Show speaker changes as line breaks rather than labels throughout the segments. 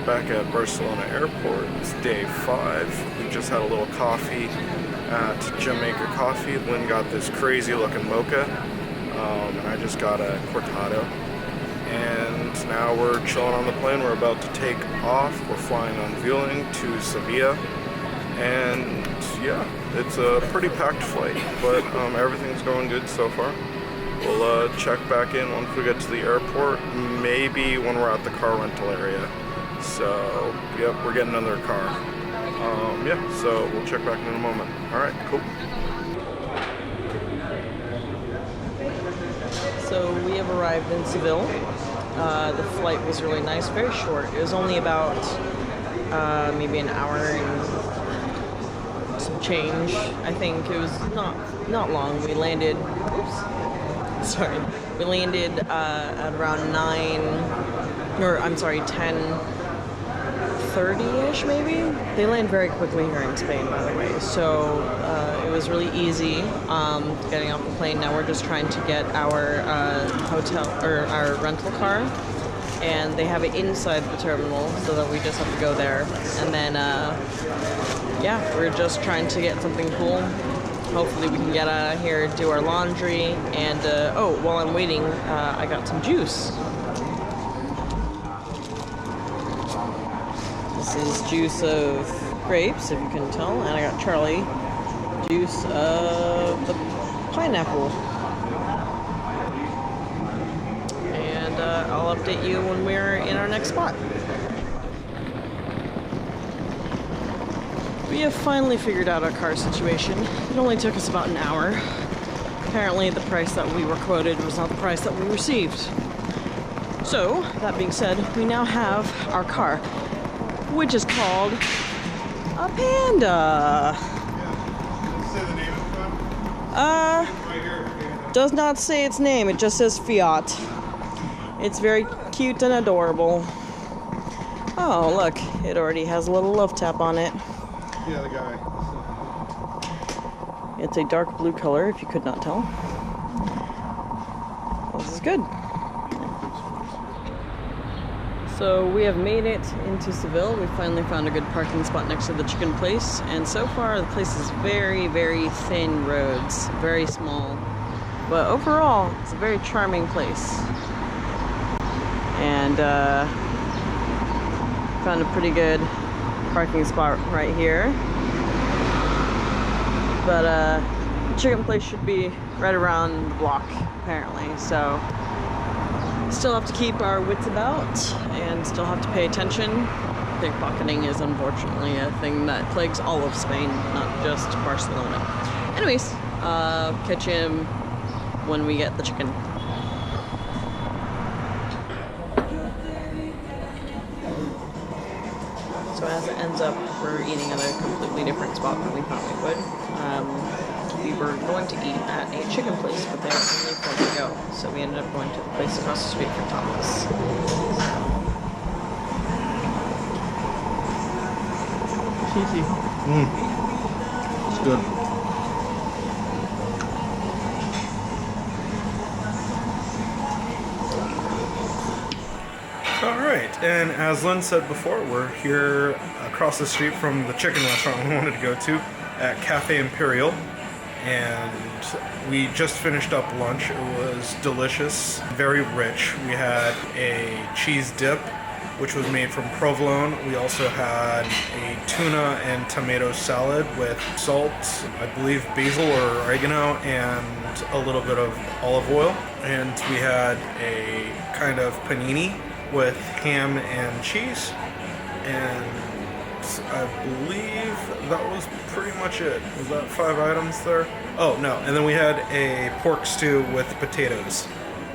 back at Barcelona Airport. It's day 5. We just had a little coffee at Jamaica Coffee. Lynn got this crazy looking mocha, and I just got a cortado. And now we're chilling on the plane. We're about to take off. We're flying on Vueling to Seville. And yeah, it's a pretty packed flight, but everything's going good so far. We'll check back in once we get to the airport, maybe when we're at the car rental area. So, yep, we're getting another car. Yeah, so we'll check back in a moment. Alright, cool.
So we have arrived in Seville. The flight was really nice, very short. It was only about maybe an hour and some change. I think it was not long. We landed, we landed at around 10:30ish maybe. They land very quickly here in Spain, by the way. So it was really easy getting off the plane. Now we're just trying to get our hotel or our rental car, and they have it inside the terminal, so that we just have to go there. And then yeah, we're just trying to get something cool. Hopefully we can get out of here, do our laundry, and oh, while I'm waiting, I got some juice. This is juice of grapes, if you can tell, and I got Charlie juice of the pineapple. And I'll update you when we're in our next spot. We have finally figured out our car situation. It only took us about an hour. Apparently the price that we were quoted was not the price that we received. So, that being said, we now have our car, which is called a Panda.
Say the name of the car? Right here.
Does not say its name, it just says Fiat. It's very cute and adorable. Oh, look, it already has a little love tap on it.
Yeah, the guy.
It's a dark blue color, if you could not tell. This is good. So we have made it into Seville. We finally found a good parking spot next to the chicken place. And so far, the place is very, very thin roads, very small. But overall, it's a very charming place. And found a pretty good parking spot right here, but the chicken place should be right around the block apparently, so still have to keep our wits about and still have to pay attention. Pickpocketing is unfortunately a thing that plagues all of Spain, not just Barcelona. Anyways, catch him when we get the chicken. So as it ends up, we're eating at a completely different spot than we thought we would. We were going to eat at a chicken place, but they had only 4 to go. So we ended up going to the place across the street from Thomas. Cheesy.
It's good. Alright, and as Lynn said before, we're here across the street from the chicken restaurant we wanted to go to at Cafe Imperial, and we just finished up lunch. It was delicious, very rich. We had a cheese dip, which was made from provolone. We also had a tuna and tomato salad with salt, I believe basil or oregano, and a little bit of olive oil. And we had a kind of panini with ham and cheese, and I believe that was pretty much it. Was that 5 items there? Oh no, and then we had a pork stew with potatoes,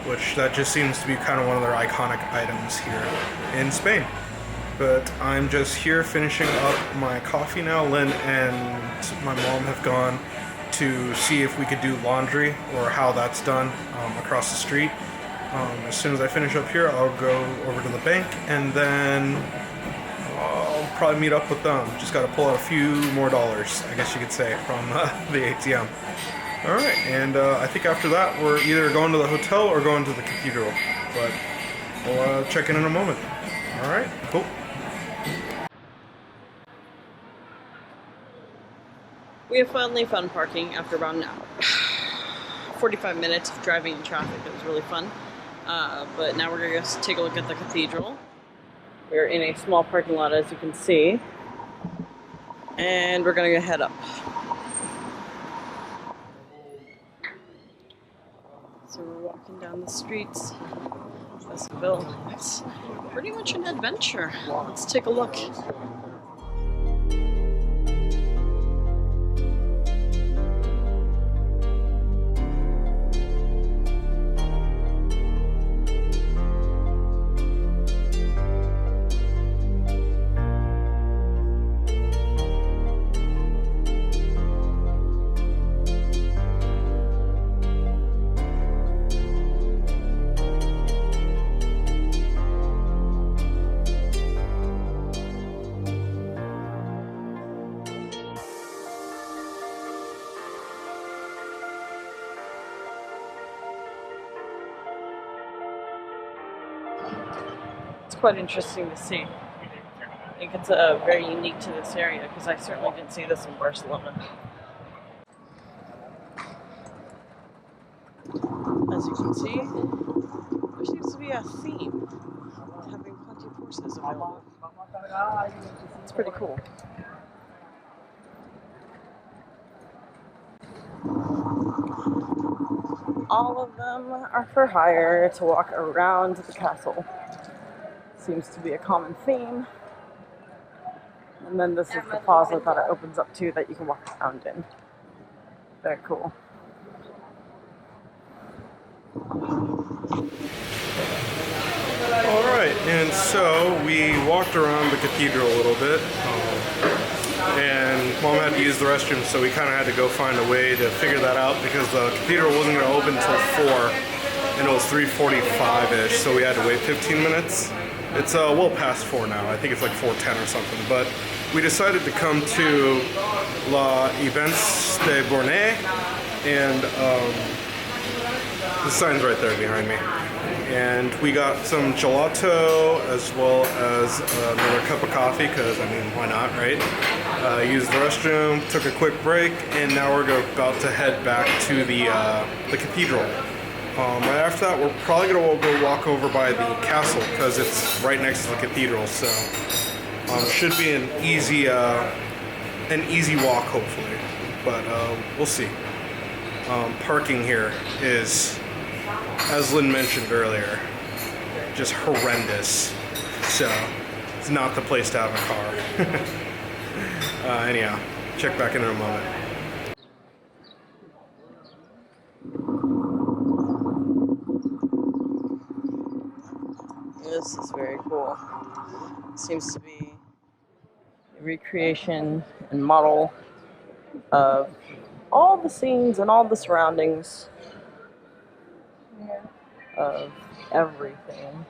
which that just seems to be kind of one of their iconic items here in Spain. But I'm just here finishing up my coffee now. Lynn and my mom have gone to see if we could do laundry or how that's done across the street. As soon as I finish up here, I'll go over to the bank, and then I'll probably meet up with them. Just got to pull out a few more dollars, I guess you could say, from the ATM. Alright, and I think after that, we're either going to the hotel or going to the cathedral. But we'll check in a moment. Alright, cool.
We have finally found parking after about an hour. 45 minutes of driving in traffic. It was really fun. But now we're going to take a look at the cathedral. We're in a small parking lot, as you can see. And we're going to head up. So we're walking down the streets of Seville. It's pretty much an adventure. Let's take a look. It's quite interesting to see. I think it's very unique to this area because I certainly didn't see this in Barcelona. As you can see, there seems to be a theme with having plenty of horses available. It's pretty cool. All of them are for hire to walk around the castle. Seems to be a common theme. And then this is the plaza that it opens up to that you can walk around in. Very cool.
Alright, and so we walked around the cathedral a little bit. And Mom had to use the restroom, so we kind of had to go find a way to figure that out because the cathedral wasn't going to open until 4 and it was 3:45-ish, so we had to wait 15 minutes. It's well past 4 now. I think it's like 4:10 or something. But we decided to come to La Events de Bornay, and the sign's right there behind me. And we got some gelato as well as another cup of coffee because, I mean, why not, right? Used the restroom, took a quick break, and now we're about to head back to the cathedral. Right after that, we're probably going to go walk over by the castle because it's right next to the cathedral, so should be an easy walk, hopefully, but we'll see. Parking here is, as Lynn mentioned earlier, just horrendous, so it's not the place to have a car. Anyhow, check back in a moment.
This is very cool. Seems to be a recreation and model of all the scenes and all the surroundings of everything.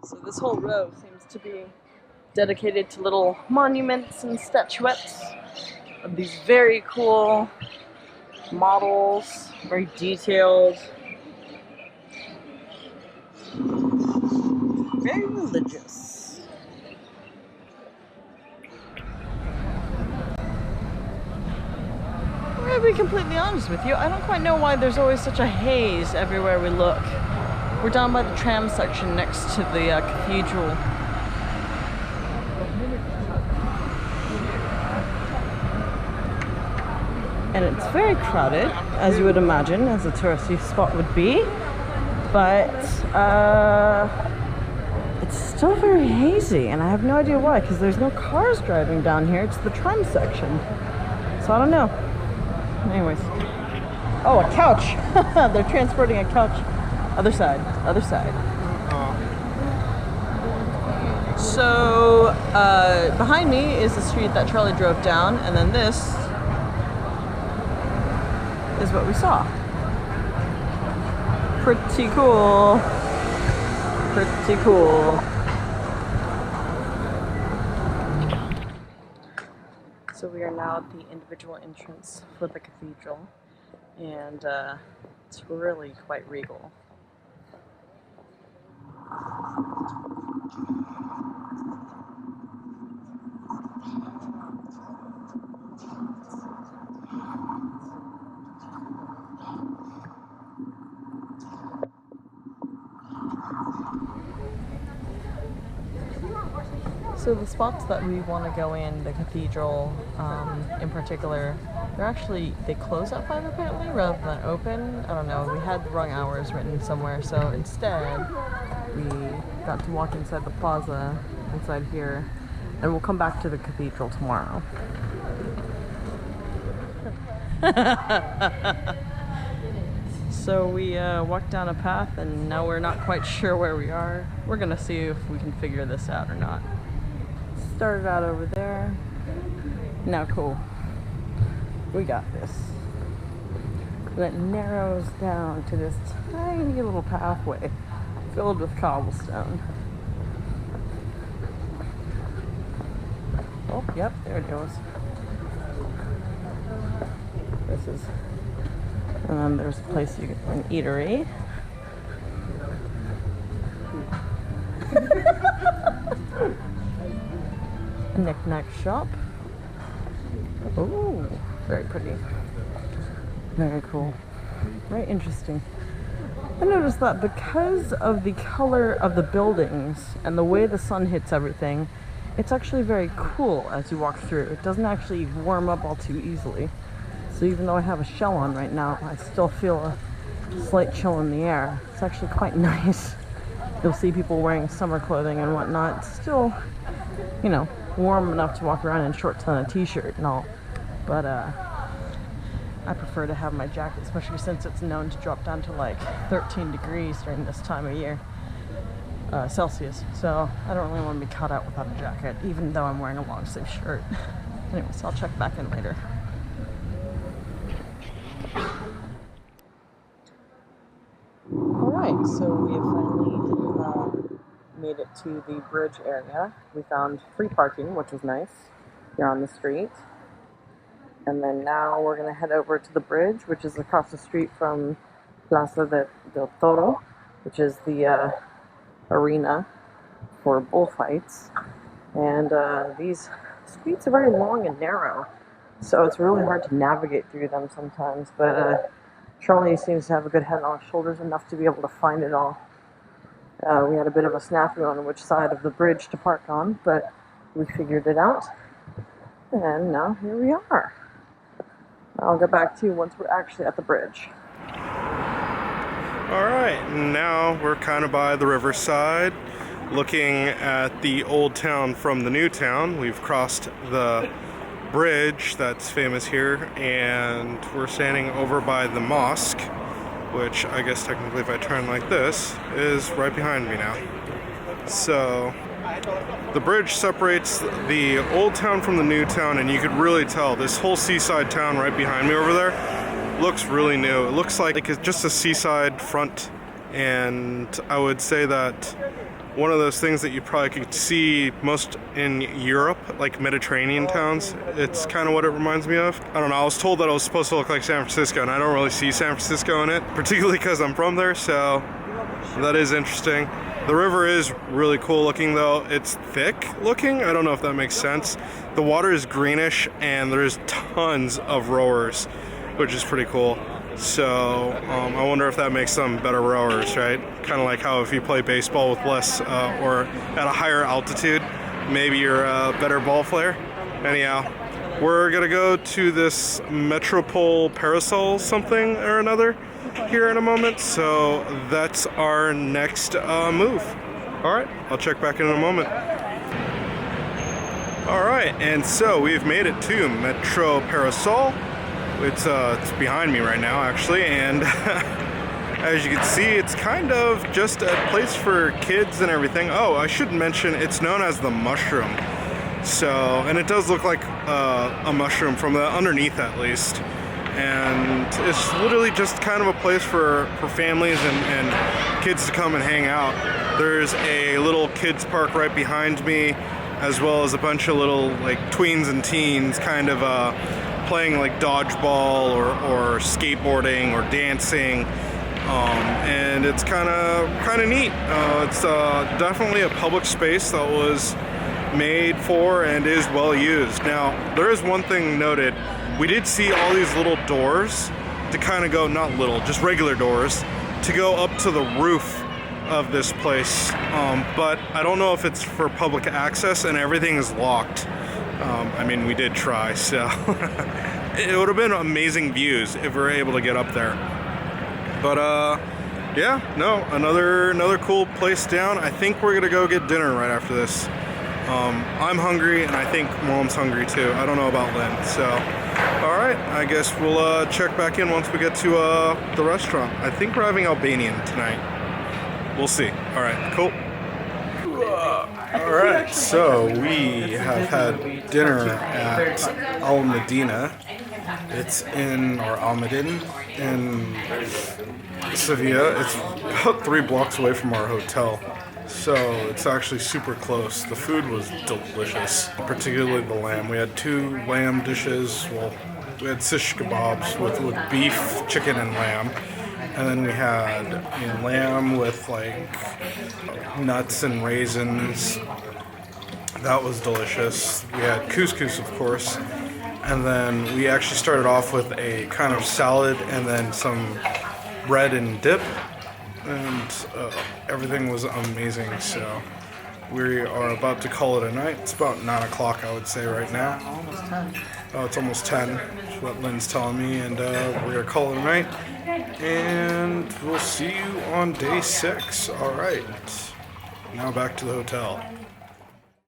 So this whole row seems to be dedicated to little monuments and statuettes of these very cool models, very detailed, very religious. I'm gonna be completely honest with you, I don't quite know why there's always such a haze everywhere we look. We're down by the tram section next to the cathedral. And it's very crowded, as you would imagine, as a touristy spot would be. But it's still very hazy, and I have no idea why, because there's no cars driving down here. It's the tram section. So I don't know. Anyways. Oh, a couch! They're transporting a couch. Other side. Other side. So, behind me is the street that Charlie drove down, and then this is what we saw. Pretty cool. Pretty cool. So we are now at the individual entrance for the cathedral, and it's really quite regal. So the spots that we want to go in, the cathedral in particular, they close at 5 apparently rather than open. I don't know, we had the wrong hours written somewhere, so instead we got to walk inside the plaza inside here, and we'll come back to the cathedral tomorrow. So we walked down a path and now we're not quite sure where we are. We're gonna see if we can figure this out or not. Started out over there. Now cool. We got this. And it narrows down to this tiny little pathway filled with cobblestone. Oh, yep, there it goes. This is, and then there's a place you can, an eatery. A knick-knack shop. Oh, very pretty. Very cool. Very interesting. I noticed that because of the color of the buildings and the way the sun hits everything, it's actually very cool as you walk through. It doesn't actually warm up all too easily. So even though I have a shell on right now, I still feel a slight chill in the air. It's actually quite nice. You'll see people wearing summer clothing and whatnot. It's still, you know, warm enough to walk around in shorts and a t-shirt and all. But I prefer to have my jacket, especially since it's known to drop down to like 13 degrees during this time of year. Celsius. So I don't really want to be caught out without a jacket, even though I'm wearing a long sleeve shirt. Anyways, I'll check back in later. Alright, so we have finally made it to the bridge area. We found free parking, which was nice, here on the street. And then now we're going to head over to the bridge, which is across the street from Plaza del Toro, which is the arena for bullfights. And these streets are very long and narrow, so it's really hard to navigate through them sometimes. But Charlie seems to have a good head on his shoulders enough to be able to find it all. We had a bit of a snafu on which side of the bridge to park on, but we figured it out. And now here we are. I'll get back to you once we're actually at the bridge.
Alright, now we're kind of by the riverside, looking at the old town from the new town. We've crossed the bridge that's famous here, and we're standing over by the mosque, which I guess technically if I turn like this, is right behind me now. So the bridge separates the old town from the new town, and you could really tell this whole seaside town right behind me over there looks really new. It looks like it's just a seaside front, and I would say that one of those things that you probably could see most in Europe, like Mediterranean towns. It's kind of what it reminds me of. I don't know, I was told that it was supposed to look like San Francisco, and I don't really see San Francisco in it, particularly because I'm from there, so that is interesting. The river is really cool looking though. It's thick looking. I don't know if that makes sense. The water is greenish and there's tons of rowers, which is pretty cool. So I wonder if that makes them better rowers, right? Kind of like how if you play baseball with less or at a higher altitude, maybe you're a better ball player. Anyhow, we're gonna go to this Metropole Parasol something or another here in a moment, so that's our next move. Alright, I'll check back in a moment. Alright, and so we've made it to Metro Parasol. It's behind me right now actually, and as you can see, it's kind of just a place for kids and everything. Oh, I should mention it's known as the Mushroom. So, and it does look like a mushroom from the underneath at least. And it's literally just kind of a place for families and kids to come and hang out. There's a little kids park right behind me, as well as a bunch of little like tweens and teens kind of playing like dodgeball or skateboarding or dancing. and it's kind of neat. It's definitely a public space that was made for and is well used. Now, there is one thing noted. We did see all these little doors to kind of go, not little, just regular doors, to go up to the roof of this place. But I don't know if it's for public access, and everything is locked. I mean, we did try, so it would have been amazing views if we were able to get up there. But yeah, no, another cool place down. I think we're gonna go get dinner right after this. I'm hungry, and I think Mom's hungry too. I don't know about Lynn, so all right. I guess we'll check back in once we get to the restaurant. I think we're having Albanian tonight. We'll see. All right, cool. All right, so we have had dinner at Al Medina. It's in, or Almadin, in Seville. It's about 3 blocks away from our hotel. So it's actually super close. The food was delicious, particularly the lamb. We had 2 lamb dishes. Well, we had shish kebabs with beef, chicken, and lamb. And then we had lamb with like nuts and raisins. That was delicious. We had couscous, of course. And then we actually started off with a kind of salad and then some bread and dip. And everything was amazing. So we are about to call it a night. It's about 9 o'clock, I would say, right now.
Almost 10.
Oh, it's almost 10, is what Lynn's telling me. And we're going to call it a night. And we'll see you on day 6. All right. Now back to the hotel.